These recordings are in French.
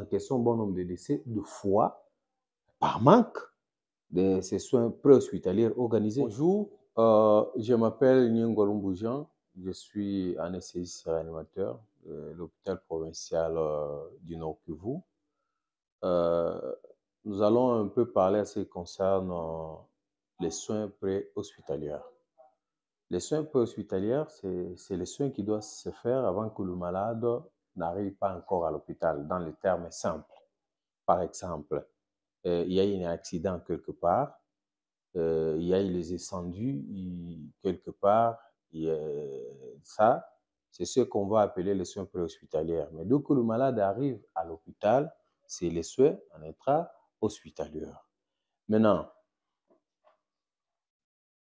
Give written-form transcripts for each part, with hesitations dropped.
encaissons un bon nombre de décès de fois par manque de ces soins préhospitaliers organisés. Bonjour, je m'appelle Nyengolumbu Jean, je suis anesthésiste réanimateur de l'hôpital provincial du Nord Kivu. Nous allons un peu parler à ce qui concerne les soins préhospitaliers. Les soins préhospitaliers, c'est les soins qui doivent se faire avant que le malade n'arrive pas encore à l'hôpital, dans les termes simples. Par exemple, il y a eu un accident quelque part, il y a eu les incendus quelque part, ça, c'est ce qu'on va appeler les soins préhospitaliers. Mais dès que le malade arrive à l'hôpital, c'est les soins en intra-hospitaliers. Maintenant,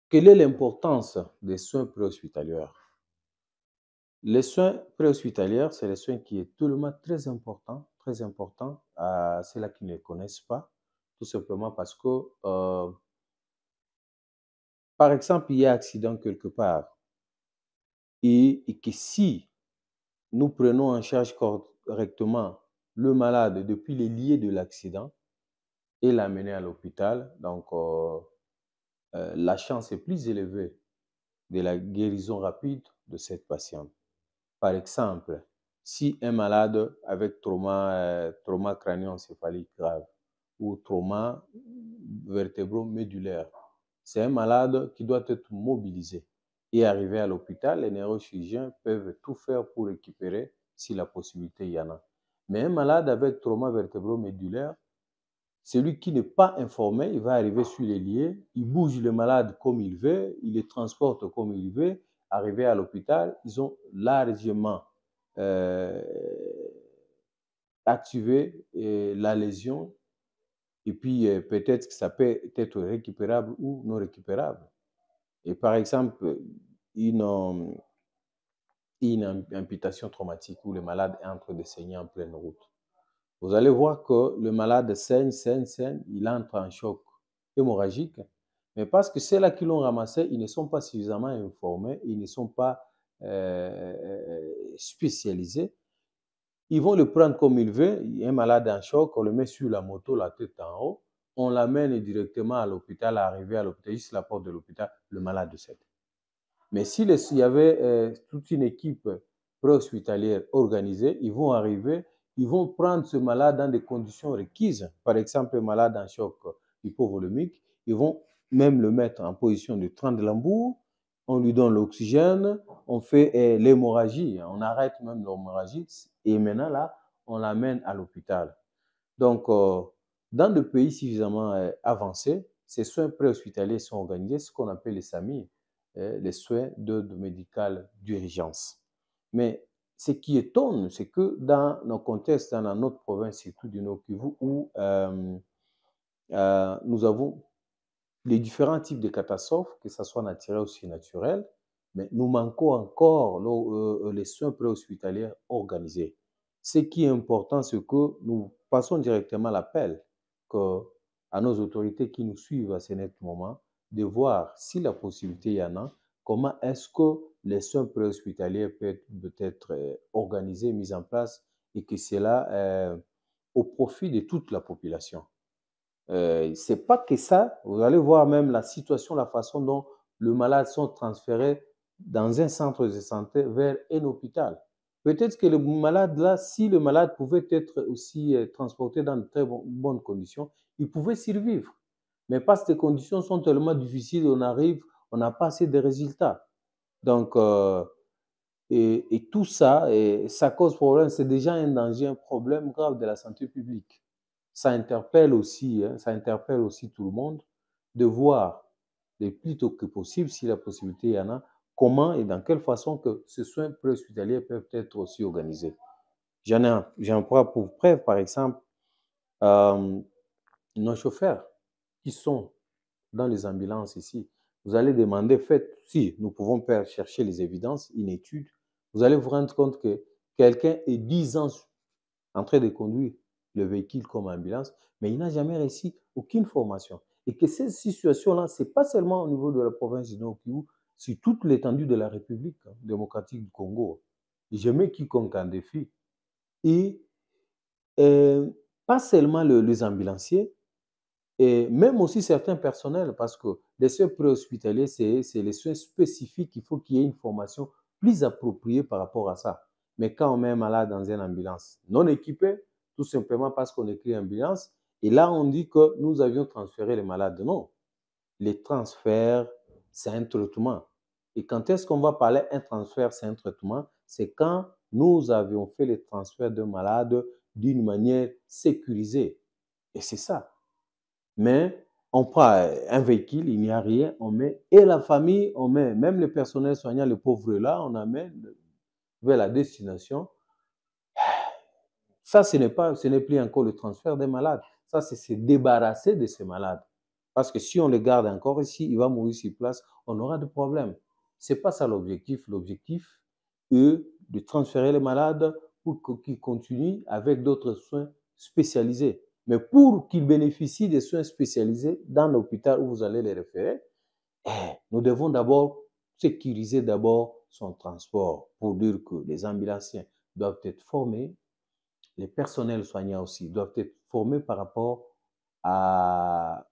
quelle est l'importance des soins préhospitaliers? Les soins préhospitaliers, c'est les soins qui est tout le monde très important à ceux-là qui ne les connaissent pas, tout simplement parce que, par exemple, il y a accident quelque part et que si nous prenons en charge correctement le malade depuis les lieux de l'accident et l'amener à l'hôpital, donc la chance est plus élevée de la guérison rapide de cette patiente. Par exemple, si un malade avec trauma crânio-encéphalique grave ou trauma vertébro-médulaire, c'est un malade qui doit être mobilisé. Et arrivé à l'hôpital, les neurochirurgiens peuvent tout faire pour récupérer si la possibilité y en a. Mais un malade avec trauma vertébro-médulaire, celui qui n'est pas informé, il va arriver sur les lieux, il bouge le malade comme il veut, il le transporte comme il veut. Arrivé à l'hôpital, ils ont largement activé la lésion et puis peut-être que ça peut être récupérable ou non récupérable. Et par exemple, une amputation traumatique où le malade est en train de saigner en pleine route. Vous allez voir que le malade saigne, il entre en choc hémorragique, mais parce que ceux-là qui l'ont ramassé, ils ne sont pas suffisamment informés, ils ne sont pas spécialisés. Ils vont le prendre comme il veut, il y a un malade en choc, on le met sur la moto, la tête en haut, on l'amène directement à l'hôpital, arrivé à l'hôpital, juste la porte de l'hôpital, le malade décède. Mais s'il y avait toute une équipe préhospitalière organisée, ils vont arriver, ils vont prendre ce malade dans des conditions requises. Par exemple, un malade en choc hypovolumique, ils vont même le mettre en position de Trendelenbourg, on lui donne l'oxygène, on fait l'hémorragie, on arrête même l'hémorragie, et maintenant là, on l'amène à l'hôpital. Donc, dans des pays suffisamment avancés, ces soins préhospitaliers sont organisés, ce qu'on appelle les SAMI, les soins d'aide médicale d'urgence. Mais ce qui étonne, c'est que dans nos contextes, dans notre province, surtout du Nord Kivu, où nous avons les différents types de catastrophes, que ce soit naturelles ou surnaturelles, mais nous manquons encore les soins préhospitaliers organisés. Ce qui est important, c'est que nous passons directement l'appel à nos autorités qui nous suivent à ce net moment, de voir si la possibilité y en a, comment est-ce que les soins préhospitaliers peuvent être organisés, mis en place, et que cela au profit de toute la population. C'est pas que ça, vous allez voir même la situation, la façon dont les malades sont transférés dans un centre de santé vers un hôpital. Peut-être que le malade là, si le malade pouvait être aussi transporté dans de très bonnes conditions, il pouvait survivre. Mais parce que les conditions sont tellement difficiles, on arrive, on n'a pas assez de résultats. Donc, et tout ça, ça cause problème, c'est déjà un danger, un problème grave de la santé publique. Ça interpelle aussi tout le monde de voir le plus tôt que possible, si la possibilité y en a, comment et dans quelle façon que ces soins préhospitaliers peuvent être aussi organisés. J'en prends pour preuve, par exemple, nos chauffeurs qui sont dans les ambulances ici. Vous allez demander, si nous pouvons chercher les évidences, une étude, vous allez vous rendre compte que quelqu'un est 10 ans en train de conduire le véhicule comme ambulance, mais il n'a jamais réussi aucune formation. Et que cette situation-là, ce n'est pas seulement au niveau de la province du Nord Kivu, c'est toute l'étendue de la République démocratique du Congo. Et je mets quiconque en défi. Et Euh, Pas seulement les ambulanciers, et même aussi certains personnels, parce que les soins préhospitaliers, c'est les soins spécifiques. Il faut qu'il y ait une formation plus appropriée par rapport à ça. Mais quand on met un malade dans une ambulance non équipée, tout simplement parce qu'on écrit ambulance, et là on dit que nous avions transféré les malades. Non, les transferts, c'est un traitement. Et quand est-ce qu'on va parler un transfert, c'est un traitement? C'est quand nous avions fait les transferts de malades d'une manière sécurisée. Et c'est ça. Mais on prend un véhicule, il n'y a rien, on met, et la famille, on met, même le personnel soignant, le pauvre là, on amène vers la destination. Ça, ce n'est plus encore le transfert des malades. Ça, c'est se débarrasser de ces malades. Parce que si on les garde encore ici, il va mourir sur place, on aura des problèmes. Ce n'est pas ça l'objectif. L'objectif est de transférer les malades pour qu'ils continuent avec d'autres soins spécialisés. Mais pour qu'ils bénéficient des soins spécialisés dans l'hôpital où vous allez les référer, nous devons d'abord sécuriser d'abord son transport pour dire que les ambulanciens doivent être formés, les personnels soignants aussi doivent être formés par rapport à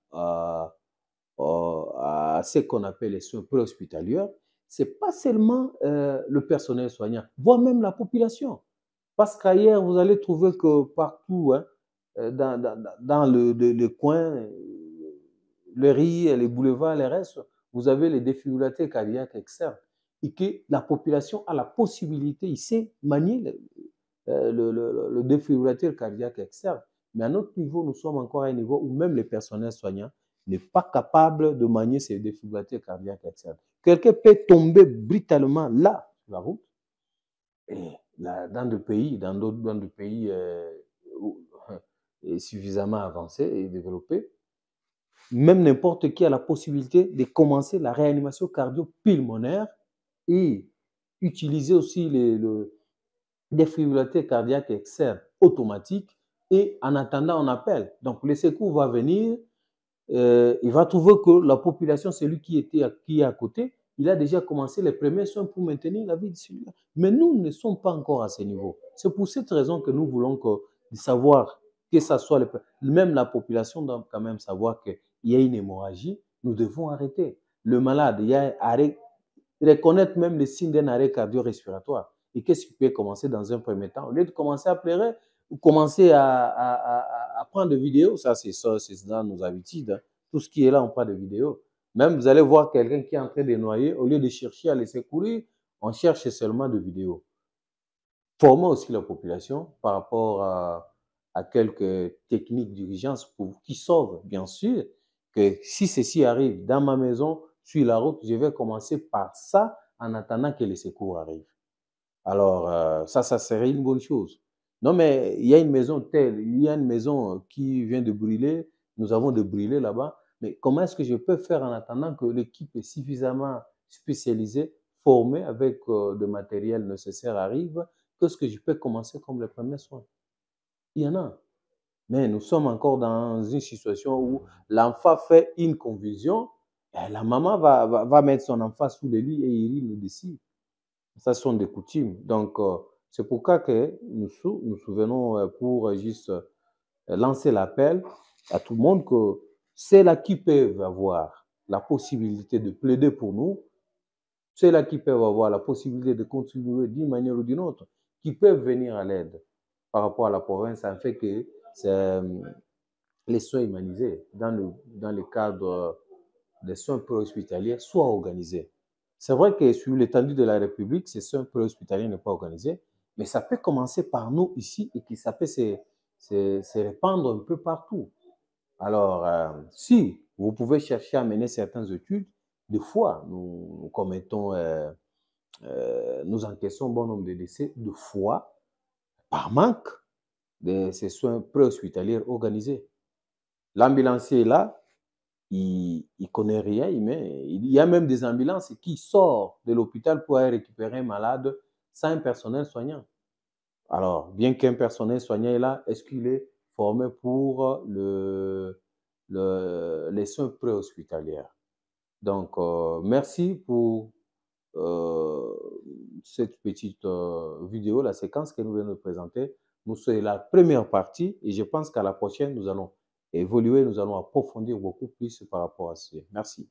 ce qu'on appelle les soins préhospitaliers. Ce n'est pas seulement le personnel soignant, voire même la population. Parce qu'ailleurs, vous allez trouver que partout, hein, dans le coin, les rues, les boulevards, les restes, vous avez les défibrillateurs cardiaques externes. Et que la population a la possibilité, il sait manier le défibrillateur cardiaque externe. Mais à notre niveau, nous sommes encore à un niveau où même les personnels soignants n'est pas capable de manier ces défibrillateurs cardiaques externes. Quelqu'un peut tomber brutalement là, sur la route, et là, dans d'autres pays suffisamment avancés et développés, même n'importe qui a la possibilité de commencer la réanimation cardio-pulmonaire et utiliser aussi le défibrillateur cardiaque externe automatique et en attendant, on appelle. Donc, le secours va venir, il va trouver que la population, celui qui est à côté, il a déjà commencé les premiers soins pour maintenir la vie de celui-là. Mais nous ne sommes pas encore à ce niveau. C'est pour cette raison que nous voulons savoir que ça soit même la population doit quand même savoir qu'il y a une hémorragie. Nous devons arrêter. Le malade, il y a arrêt, reconnaître même les signes d'un arrêt cardio-respiratoire. Et qu'est-ce qui peut commencer dans un premier temps? Au lieu de commencer à pleurer ou commencer à prendre des vidéos, ça c'est dans nos habitudes. Hein. Tout ce qui est là, on prend des vidéos. Même vous allez voir quelqu'un qui est en train de noyer, au lieu de chercher à le secourir, on cherche seulement des vidéos. Formons aussi la population par rapport à quelques techniques d'urgence qui sauvent, bien sûr, que si ceci arrive dans ma maison, sur la route, je vais commencer par ça en attendant que les secours arrivent. Alors, ça serait une bonne chose. Non, mais il y a une maison telle, il y a une maison qui vient de brûler, nous avons de brûler là-bas, mais comment est-ce que je peux faire en attendant que l'équipe est suffisamment spécialisée, formée avec le matériel nécessaire arrive, qu'est-ce que je peux commencer comme les premiers soins? Il y en a. Mais nous sommes encore dans une situation où l'enfant fait une convulsion, et la maman va mettre son enfant sous le lit et il le décide. Ça sont des coutumes. Donc, c'est pourquoi que nous souvenons pour juste lancer l'appel à tout le monde que c'est là qui peuvent avoir la possibilité de plaider pour nous, c'est là qui peuvent avoir la possibilité de contribuer d'une manière ou d'une autre, qui peuvent venir à l'aide par rapport à la province, ça fait que les soins humanisés dans le cadre des soins préhospitaliers soient organisés. C'est vrai que sur l'étendue de la République, ces soins préhospitaliers n'est pas organisé, mais ça peut commencer par nous ici et que ça peut se répandre un peu partout. Alors, si vous pouvez chercher à mener certaines études, des fois, nous commettons, nous encaissons un bon nombre de décès, de fois, par manque de ces soins préhospitaliers organisés. L'ambulancier est là, il ne connaît rien, il y a même des ambulances qui sortent de l'hôpital pour aller récupérer un malade sans un personnel soignant. Alors, bien qu'un personnel soignant est là, est-ce qu'il est formé pour les soins préhospitaliers? Donc, merci pour euh, cette petite vidéo, la séquence que nous venons de présenter. c'est la première partie et je pense qu'à la prochaine, nous allons évoluer, nous allons approfondir beaucoup plus par rapport à ça. Merci.